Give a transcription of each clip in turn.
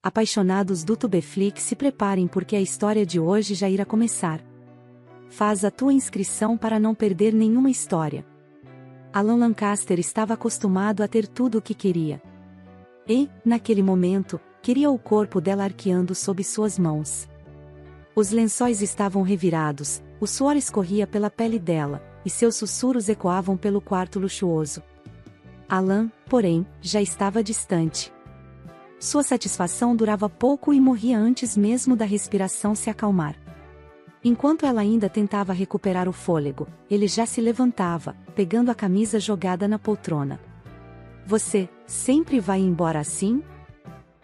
Apaixonados do Tubeflix, se preparem porque a história de hoje já irá começar. Faz a tua inscrição para não perder nenhuma história. Alan Lancaster estava acostumado a ter tudo o que queria. E, naquele momento, queria o corpo dela arqueando sob suas mãos. Os lençóis estavam revirados, o suor escorria pela pele dela, e seus sussurros ecoavam pelo quarto luxuoso. Alan, porém, já estava distante. Sua satisfação durava pouco e morria antes mesmo da respiração se acalmar. Enquanto ela ainda tentava recuperar o fôlego, ele já se levantava, pegando a camisa jogada na poltrona. Você sempre vai embora assim?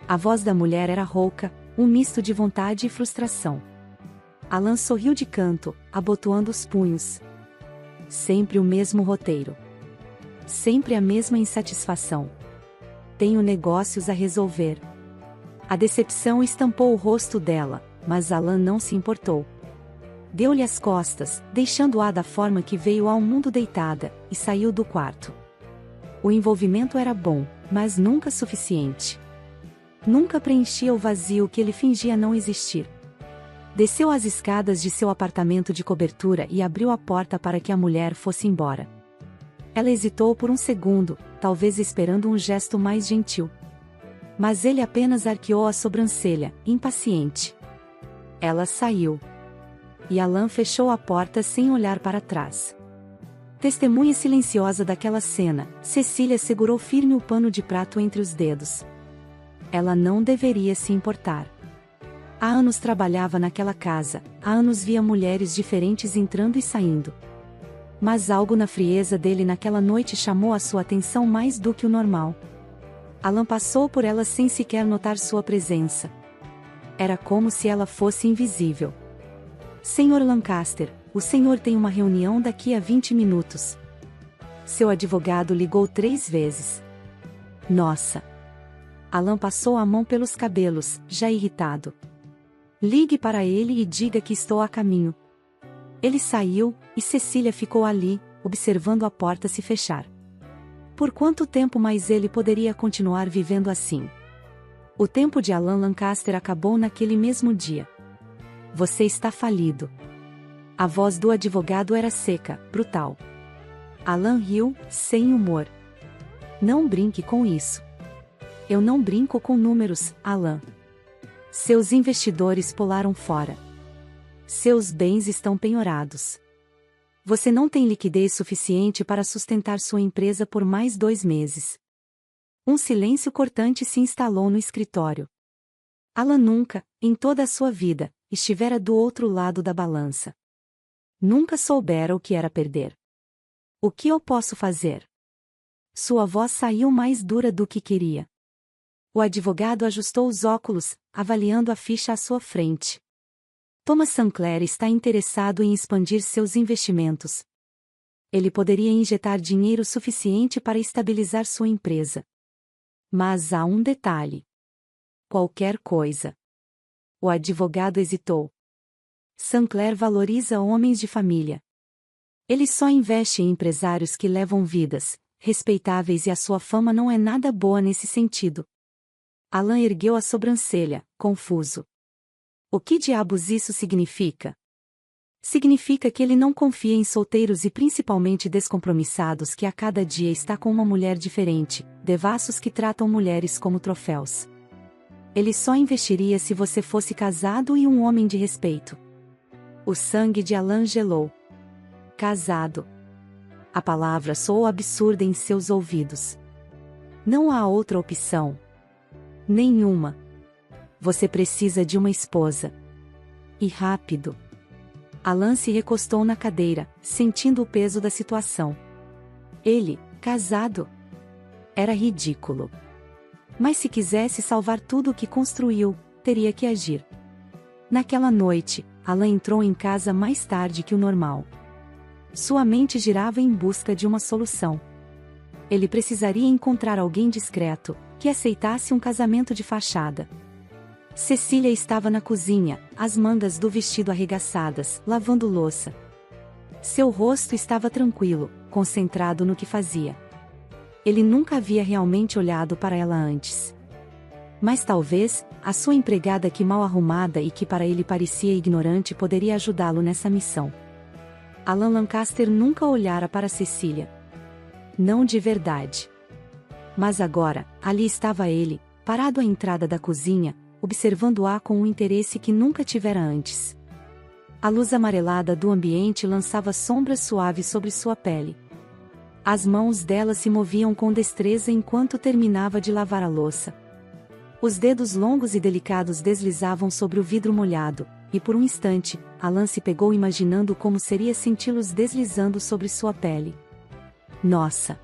A voz da mulher era rouca, um misto de vontade e frustração. Alan sorriu de canto, abotoando os punhos. Sempre o mesmo roteiro. Sempre a mesma insatisfação. Tenho negócios a resolver. A decepção estampou o rosto dela, mas Alan não se importou. Deu-lhe as costas, deixando-a da forma que veio ao mundo deitada, e saiu do quarto. O envolvimento era bom, mas nunca suficiente. Nunca preenchia o vazio que ele fingia não existir. Desceu as escadas de seu apartamento de cobertura e abriu a porta para que a mulher fosse embora. Ela hesitou por um segundo, talvez esperando um gesto mais gentil. Mas ele apenas arqueou a sobrancelha, impaciente. Ela saiu. E Alan fechou a porta sem olhar para trás. Testemunha silenciosa daquela cena, Cecília segurou firme o pano de prato entre os dedos. Ela não deveria se importar. Há anos trabalhava naquela casa, há anos via mulheres diferentes entrando e saindo. Mas algo na frieza dele naquela noite chamou a sua atenção mais do que o normal. Alan passou por ela sem sequer notar sua presença. Era como se ela fosse invisível. Senhor Lancaster, o senhor tem uma reunião daqui a 20 minutos. Seu advogado ligou 3 vezes. Nossa! Alan passou a mão pelos cabelos, já irritado. Ligue para ele e diga que estou a caminho. Ele saiu, e Cecília ficou ali, observando a porta se fechar. Por quanto tempo mais ele poderia continuar vivendo assim? O tempo de Alan Lancaster acabou naquele mesmo dia. Você está falido. A voz do advogado era seca, brutal. Alan riu, sem humor. Não brinque com isso. Eu não brinco com números, Alan. Seus investidores pularam fora. Seus bens estão penhorados. Você não tem liquidez suficiente para sustentar sua empresa por mais 2 meses. Um silêncio cortante se instalou no escritório. Alan nunca, em toda a sua vida, estivera do outro lado da balança. Nunca soubera o que era perder. O que eu posso fazer? Sua voz saiu mais dura do que queria. O advogado ajustou os óculos, avaliando a ficha à sua frente. Thomas Sinclair está interessado em expandir seus investimentos. Ele poderia injetar dinheiro suficiente para estabilizar sua empresa. Mas há um detalhe. Qualquer coisa. O advogado hesitou. Sinclair valoriza homens de família. Ele só investe em empresários que levam vidas respeitáveis e a sua fama não é nada boa nesse sentido. Alan ergueu a sobrancelha, confuso. O que diabos isso significa? Significa que ele não confia em solteiros e principalmente descompromissados que a cada dia está com uma mulher diferente, devassos que tratam mulheres como troféus. Ele só investiria se você fosse casado e um homem de respeito. O sangue de Alan gelou. Casado. A palavra soou absurda em seus ouvidos. Não há outra opção. Nenhuma. Você precisa de uma esposa. E rápido. Alan se recostou na cadeira, sentindo o peso da situação. Ele, casado? Era ridículo. Mas se quisesse salvar tudo o que construiu, teria que agir. Naquela noite, Alan entrou em casa mais tarde que o normal. Sua mente girava em busca de uma solução. Ele precisaria encontrar alguém discreto, que aceitasse um casamento de fachada. Cecília estava na cozinha, as mangas do vestido arregaçadas, lavando louça. Seu rosto estava tranquilo, concentrado no que fazia. Ele nunca havia realmente olhado para ela antes. Mas talvez, a sua empregada que mal arrumada e que para ele parecia ignorante poderia ajudá-lo nessa missão. Alan Lancaster nunca olhara para Cecília. Não de verdade. Mas agora, ali estava ele, parado à entrada da cozinha, observando-a com um interesse que nunca tivera antes. A luz amarelada do ambiente lançava sombras suaves sobre sua pele. As mãos dela se moviam com destreza enquanto terminava de lavar a louça. Os dedos longos e delicados deslizavam sobre o vidro molhado, e por um instante, Alan se pegou imaginando como seria senti-los deslizando sobre sua pele. Nossa!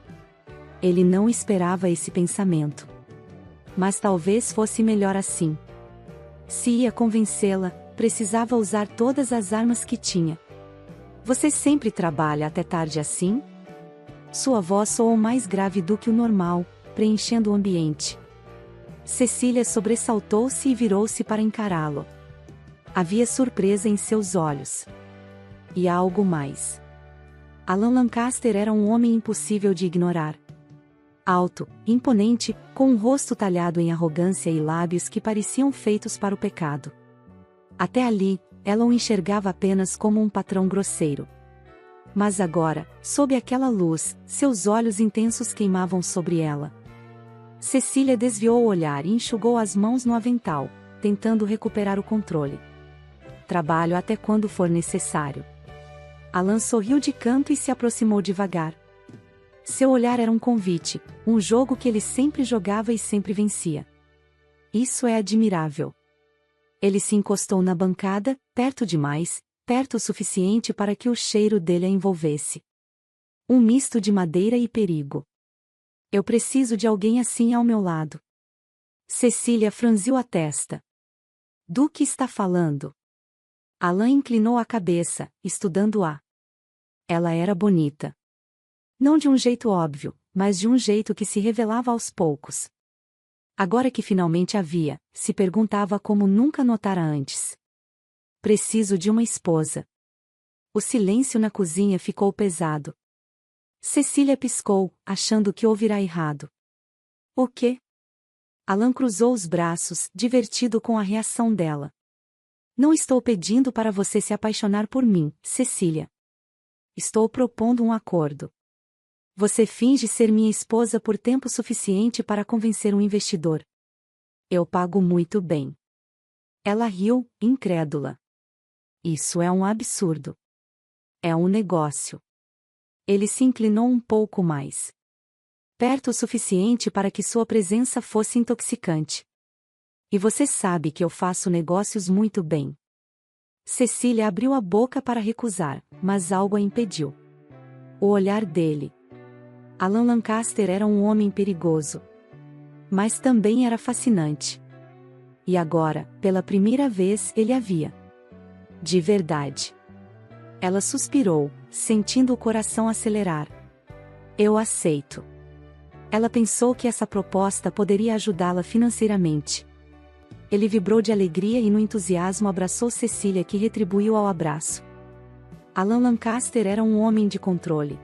Ele não esperava esse pensamento. Mas talvez fosse melhor assim. Se ia convencê-la, precisava usar todas as armas que tinha. Você sempre trabalha até tarde assim? Sua voz soou mais grave do que o normal, preenchendo o ambiente. Cecília sobressaltou-se e virou-se para encará-lo. Havia surpresa em seus olhos. E algo mais. Alan Lancaster era um homem impossível de ignorar. Alto, imponente, com um rosto talhado em arrogância e lábios que pareciam feitos para o pecado. Até ali, ela o enxergava apenas como um patrão grosseiro. Mas agora, sob aquela luz, seus olhos intensos queimavam sobre ela. Cecília desviou o olhar e enxugou as mãos no avental, tentando recuperar o controle. Trabalho até quando for necessário. Alan sorriu de canto e se aproximou devagar. Seu olhar era um convite, um jogo que ele sempre jogava e sempre vencia. Isso é admirável. Ele se encostou na bancada, perto demais, perto o suficiente para que o cheiro dele a envolvesse. Um misto de madeira e perigo. Eu preciso de alguém assim ao meu lado. Cecília franziu a testa. Do que está falando? Alan inclinou a cabeça, estudando-a. Ela era bonita. Não de um jeito óbvio, mas de um jeito que se revelava aos poucos. Agora que finalmente a via, se perguntava como nunca notara antes. Preciso de uma esposa. O silêncio na cozinha ficou pesado. Cecília piscou, achando que ouvirá errado. O quê? Alan cruzou os braços, divertido com a reação dela. Não estou pedindo para você se apaixonar por mim, Cecília. Estou propondo um acordo. Você finge ser minha esposa por tempo suficiente para convencer um investidor. Eu pago muito bem. Ela riu, incrédula. Isso é um absurdo. É um negócio. Ele se inclinou um pouco mais. Perto o suficiente para que sua presença fosse intoxicante. E você sabe que eu faço negócios muito bem. Cecília abriu a boca para recusar, mas algo a impediu. O olhar dele. Alan Lancaster era um homem perigoso. Mas também era fascinante. E agora, pela primeira vez, ele a via. De verdade. Ela suspirou, sentindo o coração acelerar. Eu aceito. Ela pensou que essa proposta poderia ajudá-la financeiramente. Ele vibrou de alegria e no entusiasmo abraçou Cecília, que retribuiu ao abraço. Alan Lancaster era um homem de controle.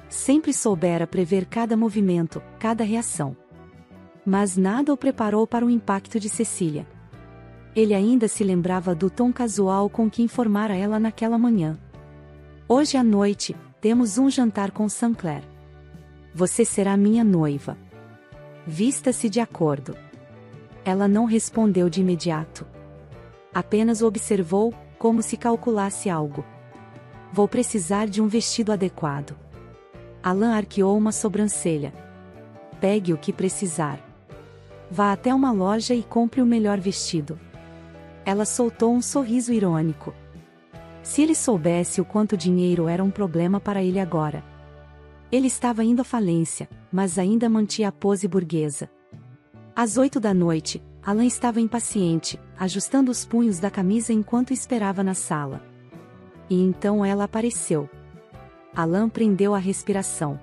Sempre soubera prever cada movimento, cada reação. Mas nada o preparou para o impacto de Cecília. Ele ainda se lembrava do tom casual com que informara ela naquela manhã. Hoje à noite, temos um jantar com Sinclair. Você será minha noiva. Vista-se de acordo. Ela não respondeu de imediato. Apenas o observou, como se calculasse algo. Vou precisar de um vestido adequado. Alan arqueou uma sobrancelha. Pegue o que precisar. Vá até uma loja e compre o melhor vestido. Ela soltou um sorriso irônico. Se ele soubesse o quanto dinheiro era um problema para ele agora. Ele estava indo à falência, mas ainda mantinha a pose burguesa. Às 8 da noite, Alan estava impaciente, ajustando os punhos da camisa enquanto esperava na sala. E então ela apareceu. Alan prendeu a respiração.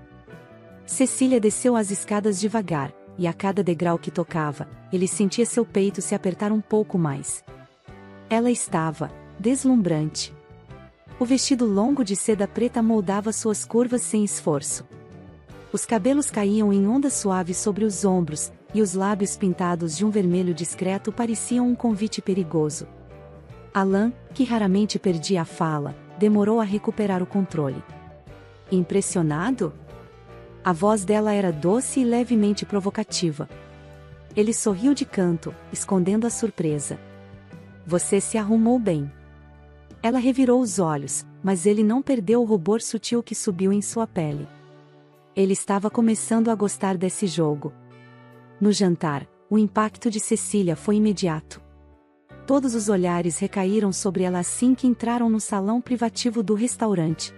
Cecília desceu as escadas devagar, e a cada degrau que tocava, ele sentia seu peito se apertar um pouco mais. Ela estava deslumbrante. O vestido longo de seda preta moldava suas curvas sem esforço. Os cabelos caíam em ondas suaves sobre os ombros, e os lábios pintados de um vermelho discreto pareciam um convite perigoso. Alan, que raramente perdia a fala, demorou a recuperar o controle. Impressionado? A voz dela era doce e levemente provocativa. Ele sorriu de canto, escondendo a surpresa. Você se arrumou bem. Ela revirou os olhos, mas ele não perdeu o rubor sutil que subiu em sua pele. Ele estava começando a gostar desse jogo. No jantar, o impacto de Cecília foi imediato. Todos os olhares recaíram sobre ela assim que entraram no salão privativo do restaurante.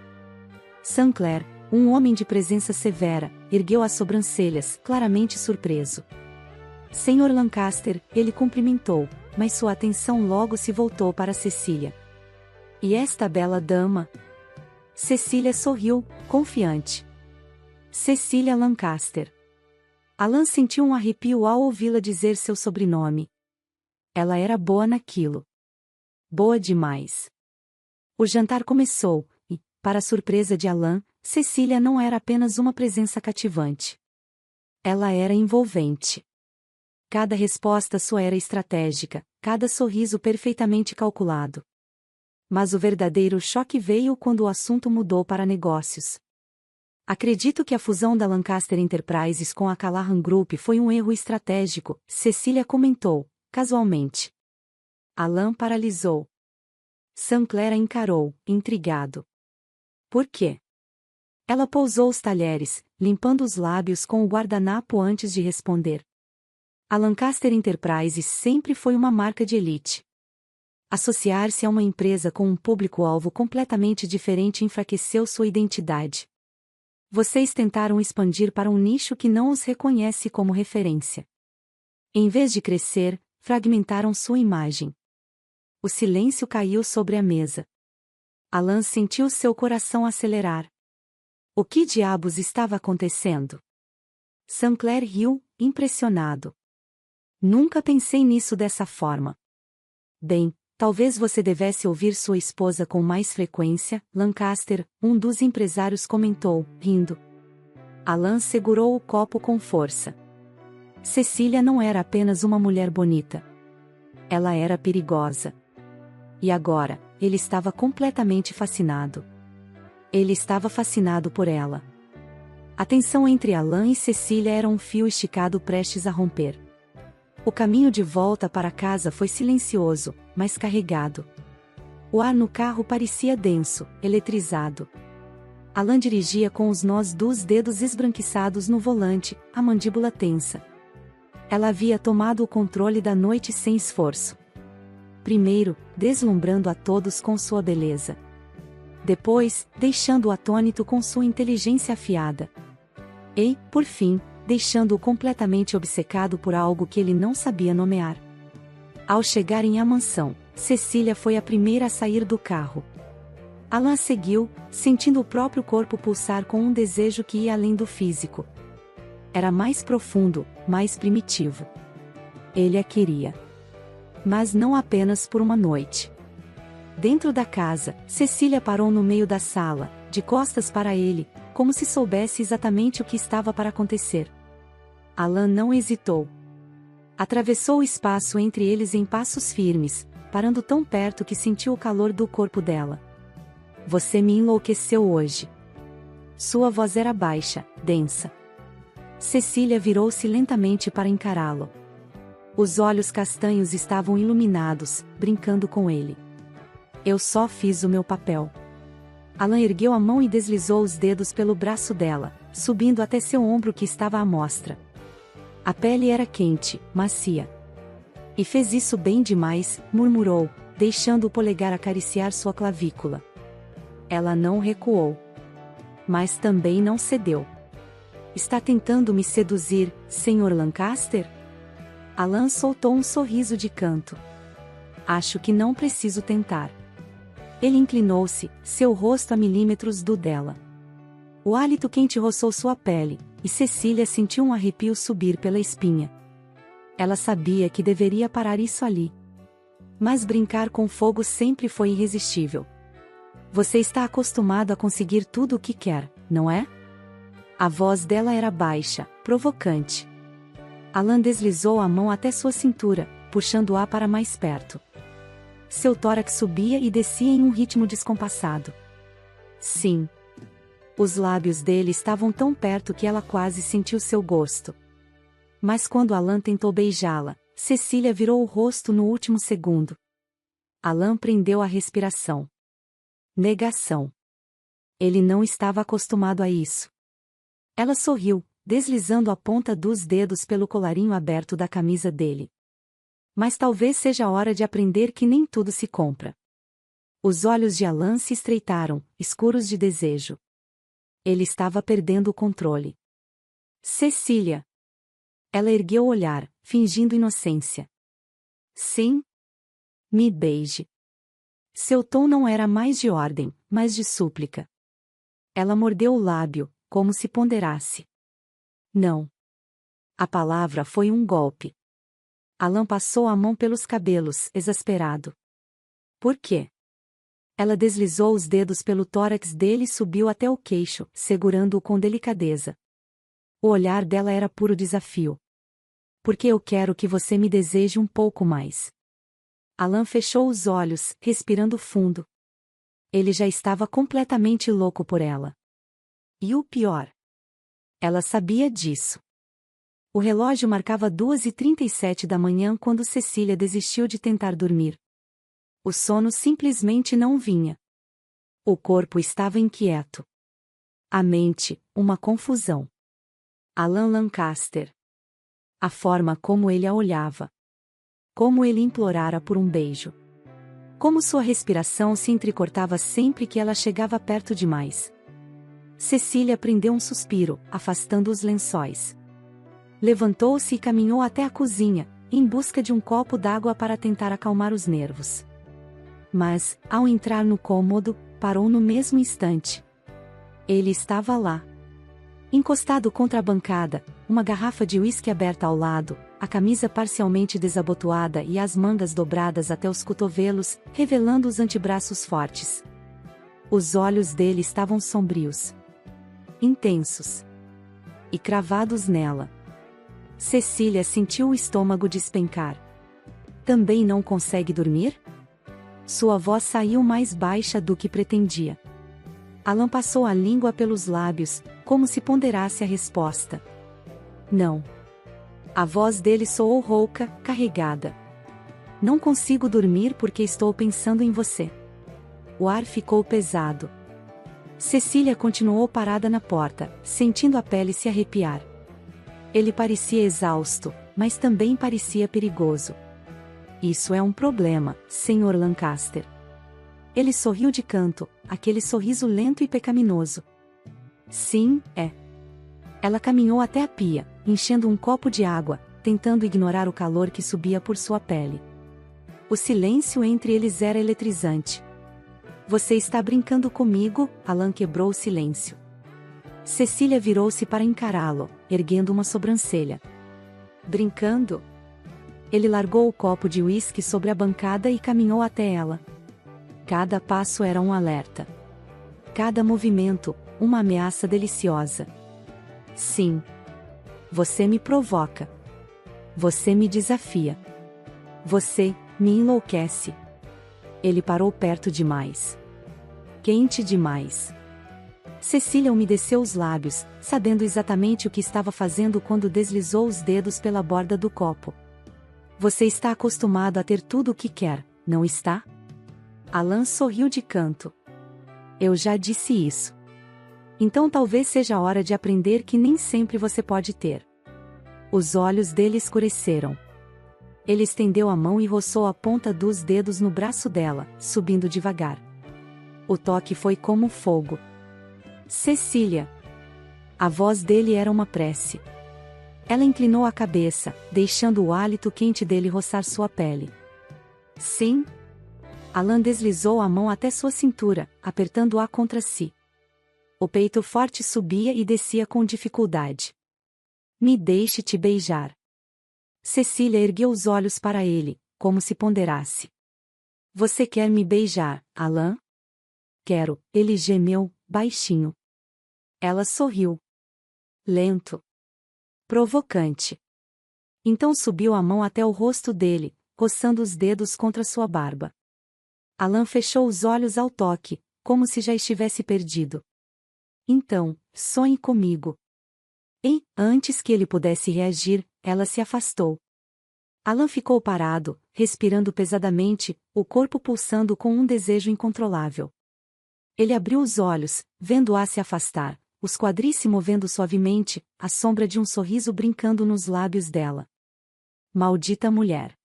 St. Clair, um homem de presença severa, ergueu as sobrancelhas, claramente surpreso. Sr. Lancaster, ele cumprimentou, mas sua atenção logo se voltou para Cecília. E esta bela dama? Cecília sorriu, confiante. Cecília Lancaster. Alan sentiu um arrepio ao ouvi-la dizer seu sobrenome. Ela era boa naquilo. Boa demais. O jantar começou, e, para a surpresa de Alan, Cecília não era apenas uma presença cativante. Ela era envolvente. Cada resposta sua era estratégica, cada sorriso perfeitamente calculado. Mas o verdadeiro choque veio quando o assunto mudou para negócios. Acredito que a fusão da Lancaster Enterprises com a Callahan Group foi um erro estratégico, Cecília comentou, casualmente. Alan paralisou. St. Clair a encarou, intrigado. Por quê? Ela pousou os talheres, limpando os lábios com o guardanapo antes de responder. A Lancaster Enterprises sempre foi uma marca de elite. Associar-se a uma empresa com um público-alvo completamente diferente enfraqueceu sua identidade. Vocês tentaram expandir para um nicho que não os reconhece como referência. Em vez de crescer, fragmentaram sua imagem. O silêncio caiu sobre a mesa. Alan sentiu seu coração acelerar. O que diabos estava acontecendo? St. Clair riu, impressionado. Nunca pensei nisso dessa forma. Bem, talvez você devesse ouvir sua esposa com mais frequência, Lancaster, um dos empresários comentou, rindo. Alan segurou o copo com força. Cecília não era apenas uma mulher bonita. Ela era perigosa. E agora, ele estava completamente fascinado. Ele estava fascinado por ela. A tensão entre Alan e Cecília era um fio esticado prestes a romper. O caminho de volta para casa foi silencioso, mas carregado. O ar no carro parecia denso, eletrizado. Alan dirigia com os nós dos dedos esbranquiçados no volante, a mandíbula tensa. Ela havia tomado o controle da noite sem esforço. Primeiro, deslumbrando a todos com sua beleza. Depois, deixando-o atônito com sua inteligência afiada. E, por fim, deixando-o completamente obcecado por algo que ele não sabia nomear. Ao chegarem à mansão, Cecília foi a primeira a sair do carro. Alan seguiu, sentindo o próprio corpo pulsar com um desejo que ia além do físico. Era mais profundo, mais primitivo. Ele a queria. Mas não apenas por uma noite. Dentro da casa, Cecília parou no meio da sala, de costas para ele, como se soubesse exatamente o que estava para acontecer. Alan não hesitou. Atravessou o espaço entre eles em passos firmes, parando tão perto que sentiu o calor do corpo dela. Você me enlouqueceu hoje. Sua voz era baixa, densa. Cecília virou-se lentamente para encará-lo. Os olhos castanhos estavam iluminados, brincando com ele. Eu só fiz o meu papel. Alan ergueu a mão e deslizou os dedos pelo braço dela, subindo até seu ombro que estava à mostra. A pele era quente, macia. E fez isso bem demais, murmurou, deixando o polegar acariciar sua clavícula. Ela não recuou. Mas também não cedeu. Está tentando me seduzir, Sr. Lancaster? Alan soltou um sorriso de canto. Acho que não preciso tentar. Ele inclinou-se, seu rosto a milímetros do dela. O hálito quente roçou sua pele, e Cecília sentiu um arrepio subir pela espinha. Ela sabia que deveria parar isso ali. Mas brincar com fogo sempre foi irresistível. Você está acostumado a conseguir tudo o que quer, não é? A voz dela era baixa, provocante. Alan deslizou a mão até sua cintura, puxando-a para mais perto. Seu tórax subia e descia em um ritmo descompassado. Sim. Os lábios dele estavam tão perto que ela quase sentiu seu gosto. Mas quando Alan tentou beijá-la, Cecília virou o rosto no último segundo. Alan prendeu a respiração. Negação. Ele não estava acostumado a isso. Ela sorriu, deslizando a ponta dos dedos pelo colarinho aberto da camisa dele. Mas talvez seja a hora de aprender que nem tudo se compra. Os olhos de Alan se estreitaram, escuros de desejo. Ele estava perdendo o controle. Cecília. Ela ergueu o olhar, fingindo inocência. Sim? Me beije. Seu tom não era mais de ordem, mas de súplica. Ela mordeu o lábio, como se ponderasse. Não. A palavra foi um golpe. Alan passou a mão pelos cabelos, exasperado. Por quê? Ela deslizou os dedos pelo tórax dele e subiu até o queixo, segurando-o com delicadeza. O olhar dela era puro desafio. Porque eu quero que você me deseje um pouco mais. Alan fechou os olhos, respirando fundo. Ele já estava completamente louco por ela. E o pior. Ela sabia disso. O relógio marcava 2h37 da manhã quando Cecília desistiu de tentar dormir. O sono simplesmente não vinha. O corpo estava inquieto. A mente, uma confusão. Alan Lancaster. A forma como ele a olhava. Como ele implorara por um beijo. Como sua respiração se entrecortava sempre que ela chegava perto demais. Cecília prendeu um suspiro, afastando os lençóis. Levantou-se e caminhou até a cozinha, em busca de um copo d'água para tentar acalmar os nervos. Mas, ao entrar no cômodo, parou no mesmo instante. Ele estava lá. Encostado contra a bancada, uma garrafa de uísque aberta ao lado, a camisa parcialmente desabotoada e as mangas dobradas até os cotovelos, revelando os antebraços fortes. Os olhos dele estavam sombrios. Intensos. E cravados nela. Cecília sentiu o estômago despencar. Também não consegue dormir? Sua voz saiu mais baixa do que pretendia. Alan passou a língua pelos lábios, como se ponderasse a resposta. Não. A voz dele soou rouca, carregada. Não consigo dormir porque estou pensando em você. O ar ficou pesado. Cecília continuou parada na porta, sentindo a pele se arrepiar. Ele parecia exausto, mas também parecia perigoso. Isso é um problema, Sr. Lancaster. Ele sorriu de canto, aquele sorriso lento e pecaminoso. Sim, é. Ela caminhou até a pia, enchendo um copo de água, tentando ignorar o calor que subia por sua pele. O silêncio entre eles era eletrizante. Você está brincando comigo? Alan quebrou o silêncio. Cecília virou-se para encará-lo, erguendo uma sobrancelha. Brincando? Ele largou o copo de uísque sobre a bancada e caminhou até ela. Cada passo era um alerta. Cada movimento, uma ameaça deliciosa. Sim. Você me provoca. Você me desafia. Você me enlouquece. Ele parou perto demais. Quente demais. Cecília umedeceu os lábios, sabendo exatamente o que estava fazendo quando deslizou os dedos pela borda do copo. Você está acostumado a ter tudo o que quer, não está? Alan sorriu de canto. Eu já disse isso. Então talvez seja a hora de aprender que nem sempre você pode ter. Os olhos dele escureceram. Ele estendeu a mão e roçou a ponta dos dedos no braço dela, subindo devagar. O toque foi como fogo. Cecília. A voz dele era uma prece. Ela inclinou a cabeça, deixando o hálito quente dele roçar sua pele. Sim? Alan deslizou a mão até sua cintura, apertando-a contra si. O peito forte subia e descia com dificuldade. Me deixe te beijar. Cecília ergueu os olhos para ele, como se ponderasse. Você quer me beijar, Alan? Quero, ele gemeu, baixinho. Ela sorriu. Lento. Provocante. Então subiu a mão até o rosto dele, coçando os dedos contra sua barba. Alan fechou os olhos ao toque, como se já estivesse perdido. Então, sonhe comigo. E, antes que ele pudesse reagir, ela se afastou. Alan ficou parado, respirando pesadamente, o corpo pulsando com um desejo incontrolável. Ele abriu os olhos, vendo-a se afastar, os quadris se movendo suavemente, a sombra de um sorriso brincando nos lábios dela. Maldita mulher!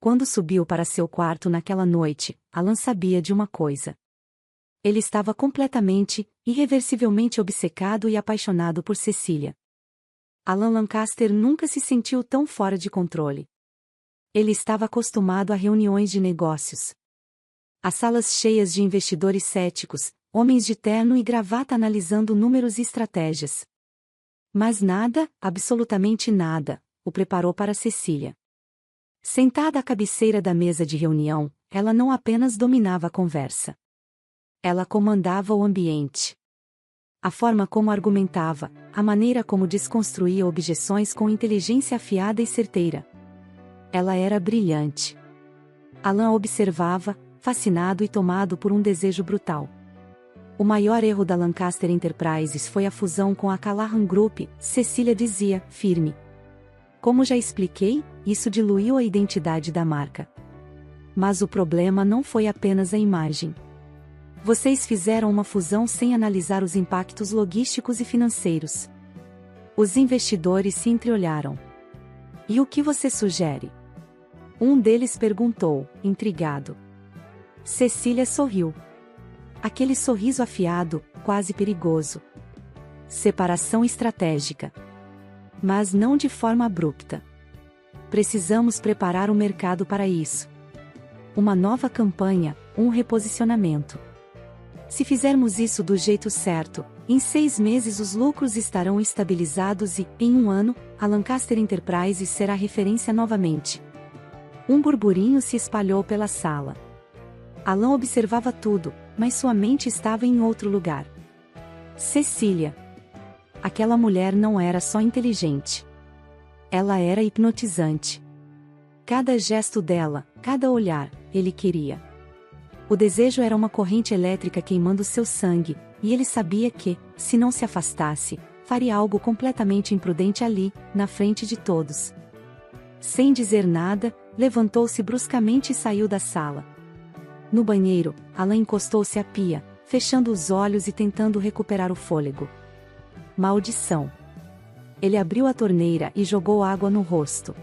Quando subiu para seu quarto naquela noite, Alan sabia de uma coisa. Ele estava completamente, irreversivelmente obcecado e apaixonado por Cecília. Alan Lancaster nunca se sentiu tão fora de controle. Ele estava acostumado a reuniões de negócios. A salas cheias de investidores céticos, homens de terno e gravata analisando números e estratégias. Mas nada, absolutamente nada, o preparou para Cecília. Sentada à cabeceira da mesa de reunião, ela não apenas dominava a conversa. Ela comandava o ambiente. A forma como argumentava, a maneira como desconstruía objeções com inteligência afiada e certeira. Ela era brilhante. Alan observava, fascinado e tomado por um desejo brutal. O maior erro da Lancaster Enterprises foi a fusão com a Callaghan Group, Cecília dizia, firme. Como já expliquei, isso diluiu a identidade da marca. Mas o problema não foi apenas a imagem. Vocês fizeram uma fusão sem analisar os impactos logísticos e financeiros. Os investidores se entreolharam. E o que você sugere? Um deles perguntou, intrigado. Cecília sorriu. Aquele sorriso afiado, quase perigoso. Separação estratégica. Mas não de forma abrupta. Precisamos preparar o mercado para isso. Uma nova campanha, um reposicionamento. Se fizermos isso do jeito certo, em 6 meses os lucros estarão estabilizados e, em 1 ano, a Lancaster Enterprises será referência novamente. Um burburinho se espalhou pela sala. Alan observava tudo, mas sua mente estava em outro lugar. Cecília. Aquela mulher não era só inteligente. Ela era hipnotizante. Cada gesto dela, cada olhar, ele queria. O desejo era uma corrente elétrica queimando seu sangue, e ele sabia que, se não se afastasse, faria algo completamente imprudente ali, na frente de todos. Sem dizer nada, levantou-se bruscamente e saiu da sala. No banheiro, Alan encostou-se à pia, fechando os olhos e tentando recuperar o fôlego. Maldição! Ele abriu a torneira e jogou água no rosto.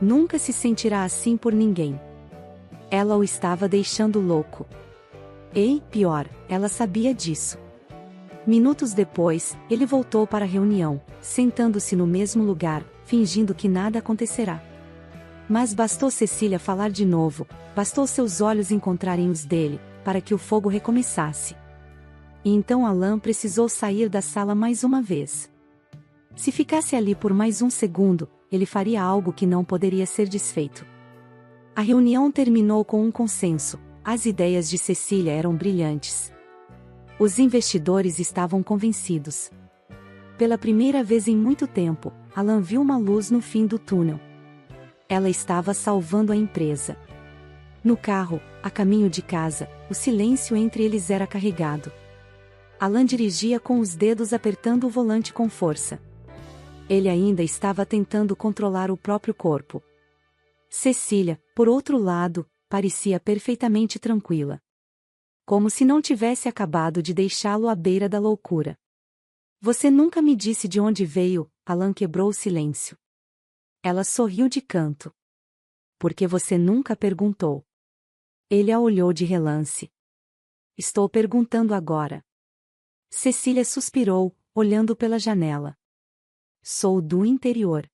Nunca se sentirá assim por ninguém. Ela o estava deixando louco. E, pior, ela sabia disso. Minutos depois, ele voltou para a reunião, sentando-se no mesmo lugar, fingindo que nada acontecerá. Mas bastou Cecília falar de novo, bastou seus olhos encontrarem os dele, para que o fogo recomeçasse. E então Alan precisou sair da sala mais uma vez. Se ficasse ali por mais um segundo, ele faria algo que não poderia ser desfeito. A reunião terminou com um consenso: as ideias de Cecília eram brilhantes. Os investidores estavam convencidos. Pela primeira vez em muito tempo, Alan viu uma luz no fim do túnel. Ela estava salvando a empresa. No carro, a caminho de casa, o silêncio entre eles era carregado. Alan dirigia com os dedos apertando o volante com força. Ele ainda estava tentando controlar o próprio corpo. Cecília, por outro lado, parecia perfeitamente tranquila. Como se não tivesse acabado de deixá-lo à beira da loucura. Você nunca me disse de onde veio, Alan quebrou o silêncio. Ela sorriu de canto. Porque você nunca perguntou. Ele a olhou de relance. Estou perguntando agora. Cecília suspirou, olhando pela janela. Sou do interior.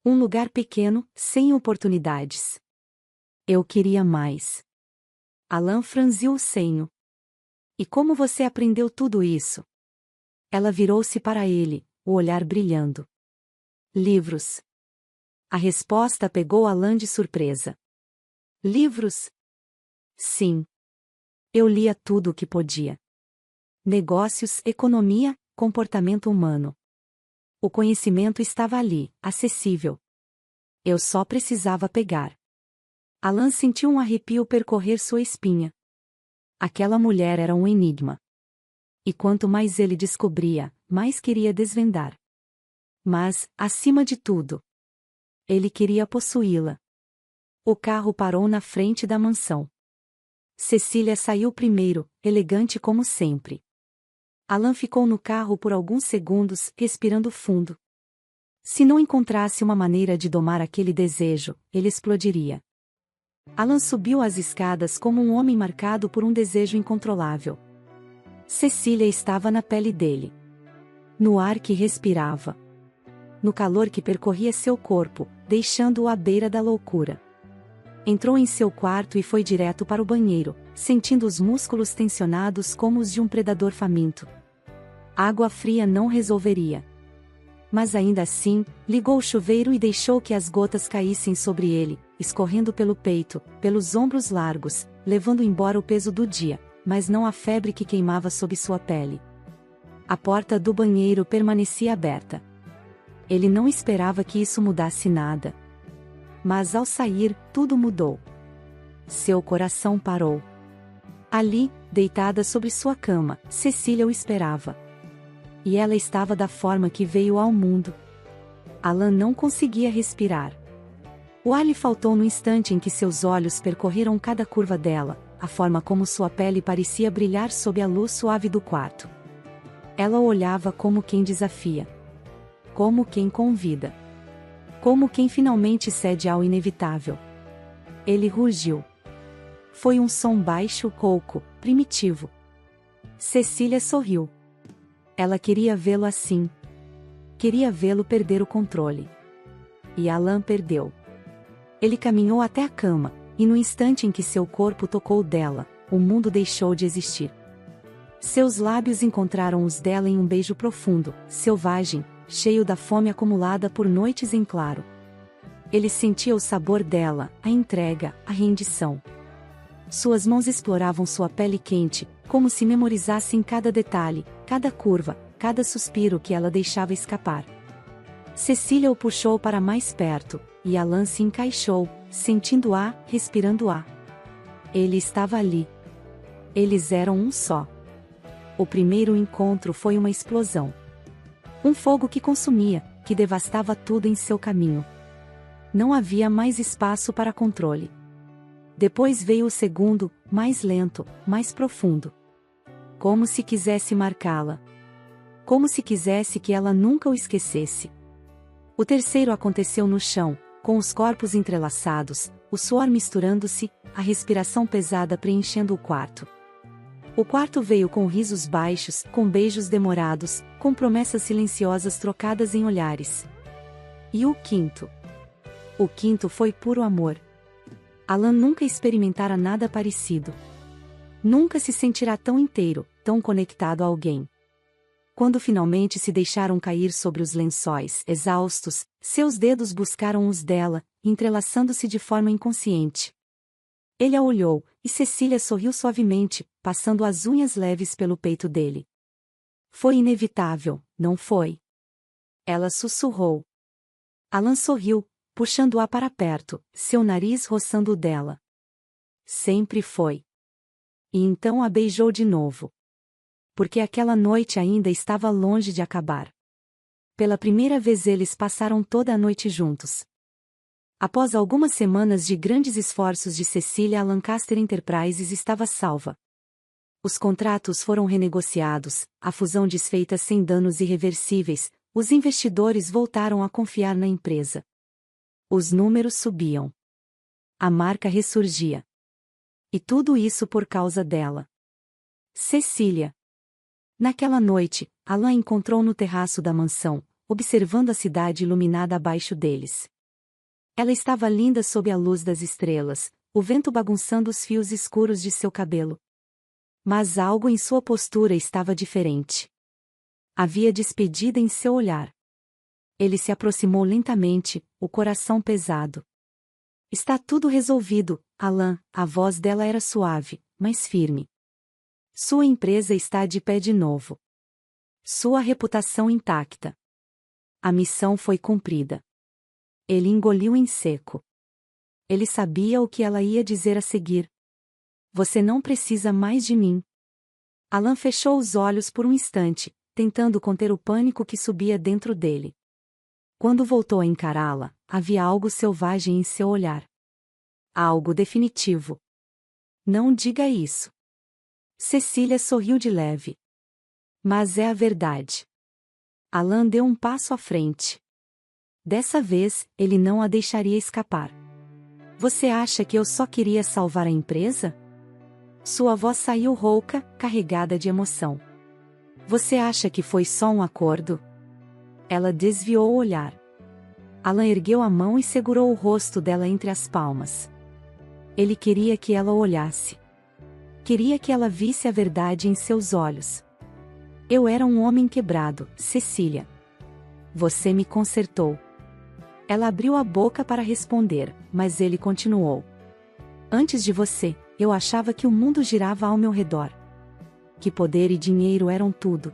Um lugar pequeno, sem oportunidades. Eu queria mais. Alan franziu o senho. E como você aprendeu tudo isso? Ela virou-se para ele, o olhar brilhando. Livros. A resposta pegou Alan de surpresa. Livros? Sim. Eu lia tudo o que podia. Negócios, economia, comportamento humano. O conhecimento estava ali, acessível. Eu só precisava pegar. Alan sentiu um arrepio percorrer sua espinha. Aquela mulher era um enigma. E quanto mais ele descobria, mais queria desvendar. Mas, acima de tudo, ele queria possuí-la. O carro parou na frente da mansão. Cecília saiu primeiro, elegante como sempre. Alan ficou no carro por alguns segundos, respirando fundo. Se não encontrasse uma maneira de domar aquele desejo, ele explodiria. Alan subiu as escadas como um homem marcado por um desejo incontrolável. Cecília estava na pele dele. No ar que respirava. No calor que percorria seu corpo, deixando-o à beira da loucura. Entrou em seu quarto e foi direto para o banheiro, sentindo os músculos tensionados como os de um predador faminto. Água fria não resolveria. Mas ainda assim, ligou o chuveiro e deixou que as gotas caíssem sobre ele, escorrendo pelo peito, pelos ombros largos, levando embora o peso do dia, mas não a febre que queimava sob sua pele. A porta do banheiro permanecia aberta. Ele não esperava que isso mudasse nada. Mas ao sair, tudo mudou. Seu coração parou. Ali, deitada sobre sua cama, Cecília o esperava. E ela estava da forma que veio ao mundo. Alan não conseguia respirar. O ar lhe faltou no instante em que seus olhos percorreram cada curva dela, a forma como sua pele parecia brilhar sob a luz suave do quarto. Ela o olhava como quem desafia. Como quem convida. Como quem finalmente cede ao inevitável. Ele rugiu. Foi um som baixo, rouco, primitivo. Cecília sorriu. Ela queria vê-lo assim. Queria vê-lo perder o controle. E Alan perdeu. Ele caminhou até a cama, e no instante em que seu corpo tocou o dela, o mundo deixou de existir. Seus lábios encontraram os dela em um beijo profundo, selvagem, cheio da fome acumulada por noites em claro. Ele sentia o sabor dela, a entrega, a rendição. Suas mãos exploravam sua pele quente, como se memorizassem cada detalhe, cada curva, cada suspiro que ela deixava escapar. Cecília o puxou para mais perto, e Alan se encaixou, sentindo-a, respirando-a. Ele estava ali. Eles eram um só. O primeiro encontro foi uma explosão. Um fogo que consumia, que devastava tudo em seu caminho. Não havia mais espaço para controle. Depois veio o segundo, mais lento, mais profundo. Como se quisesse marcá-la. Como se quisesse que ela nunca o esquecesse. O terceiro aconteceu no chão, com os corpos entrelaçados, o suor misturando-se, a respiração pesada preenchendo o quarto. O quarto veio com risos baixos, com beijos demorados, com promessas silenciosas trocadas em olhares. E o quinto? O quinto foi puro amor. Alan nunca experimentara nada parecido. Nunca se sentirá tão inteiro, tão conectado a alguém. Quando finalmente se deixaram cair sobre os lençóis, exaustos, seus dedos buscaram os dela, entrelaçando-se de forma inconsciente. Ele a olhou, e Cecília sorriu suavemente, passando as unhas leves pelo peito dele. Foi inevitável, não foi? Ela sussurrou. Alan sorriu, puxando-a para perto, seu nariz roçando o dela. Sempre foi. E então a beijou de novo. Porque aquela noite ainda estava longe de acabar. Pela primeira vez eles passaram toda a noite juntos. Após algumas semanas de grandes esforços de Cecília, a Lancaster Enterprises estava salva. Os contratos foram renegociados, a fusão desfeita sem danos irreversíveis, os investidores voltaram a confiar na empresa. Os números subiam. A marca ressurgia. E tudo isso por causa dela. Cecília. Naquela noite, Alan encontrou no terraço da mansão, observando a cidade iluminada abaixo deles. Ela estava linda sob a luz das estrelas, o vento bagunçando os fios escuros de seu cabelo. Mas algo em sua postura estava diferente. Havia despedida em seu olhar. Ele se aproximou lentamente, o coração pesado. Está tudo resolvido, Alan, a voz dela era suave, mas firme. Sua empresa está de pé de novo. Sua reputação intacta. A missão foi cumprida. Ele engoliu em seco. Ele sabia o que ela ia dizer a seguir. Você não precisa mais de mim. Alan fechou os olhos por um instante, tentando conter o pânico que subia dentro dele. Quando voltou a encará-la, havia algo selvagem em seu olhar. Algo definitivo. Não diga isso. Cecília sorriu de leve. Mas é a verdade. Alan deu um passo à frente. Dessa vez, ele não a deixaria escapar. Você acha que eu só queria salvar a empresa? Sua voz saiu rouca, carregada de emoção. Você acha que foi só um acordo? Ela desviou o olhar. Alan ergueu a mão e segurou o rosto dela entre as palmas. Ele queria que ela o olhasse. Queria que ela visse a verdade em seus olhos. Eu era um homem quebrado, Cecília. Você me consertou. Ela abriu a boca para responder, mas ele continuou. Antes de você, eu achava que o mundo girava ao meu redor. Que poder e dinheiro eram tudo.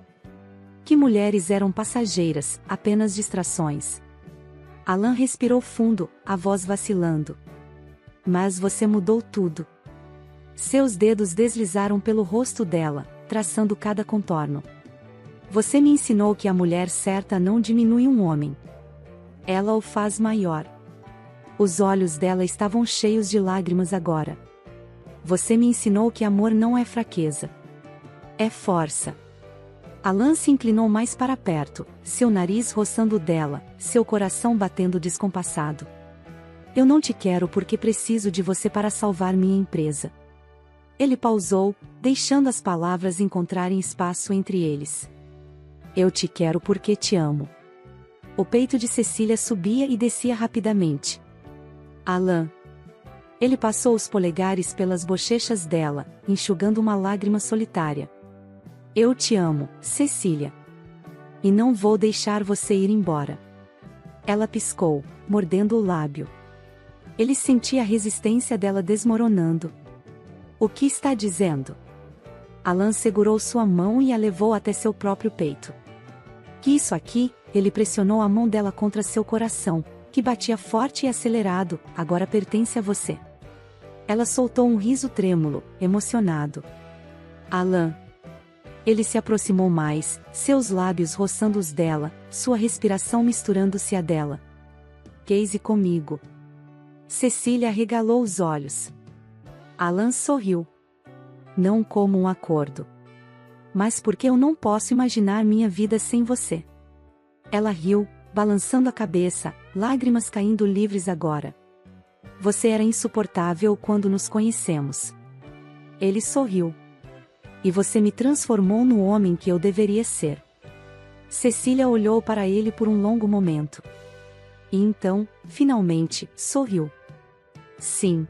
Que mulheres eram passageiras, apenas distrações. Alan respirou fundo, a voz vacilando. Mas você mudou tudo. Seus dedos deslizaram pelo rosto dela, traçando cada contorno. Você me ensinou que a mulher certa não diminui um homem. Ela o faz maior. Os olhos dela estavam cheios de lágrimas agora. Você me ensinou que amor não é fraqueza. É força. Alan se inclinou mais para perto, seu nariz roçando o dela, seu coração batendo descompassado. Eu não te quero porque preciso de você para salvar minha empresa. Ele pausou, deixando as palavras encontrarem espaço entre eles. Eu te quero porque te amo. O peito de Cecília subia e descia rapidamente. Alan. Ele passou os polegares pelas bochechas dela, enxugando uma lágrima solitária. Eu te amo, Cecília. E não vou deixar você ir embora. Ela piscou, mordendo o lábio. Ele sentia a resistência dela desmoronando. O que está dizendo? Alan segurou sua mão e a levou até seu próprio peito. Que isso aqui, ele pressionou a mão dela contra seu coração, que batia forte e acelerado, agora pertence a você. Ela soltou um riso trêmulo, emocionado. Alan. Ele se aproximou mais, seus lábios roçando os dela, sua respiração misturando-se à dela. Case comigo. Cecília arregalou os olhos. Alan sorriu. Não como um acordo. Mas porque eu não posso imaginar minha vida sem você. Ela riu, balançando a cabeça, lágrimas caindo livres agora. Você era insuportável quando nos conhecemos. Ele sorriu. E você me transformou no homem que eu deveria ser. Cecília olhou para ele por um longo momento. E então, finalmente, sorriu. Sim.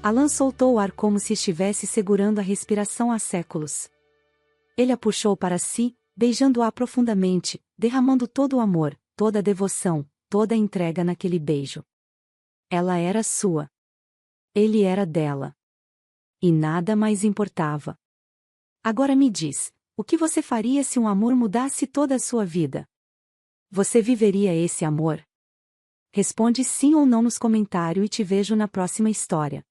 Alan soltou o ar como se estivesse segurando a respiração há séculos. Ele a puxou para si, beijando-a profundamente, derramando todo o amor, toda a devoção, toda a entrega naquele beijo. Ela era sua. Ele era dela. E nada mais importava. Agora me diz, o que você faria se um amor mudasse toda a sua vida? Você viveria esse amor? Responde sim ou não nos comentários e te vejo na próxima história.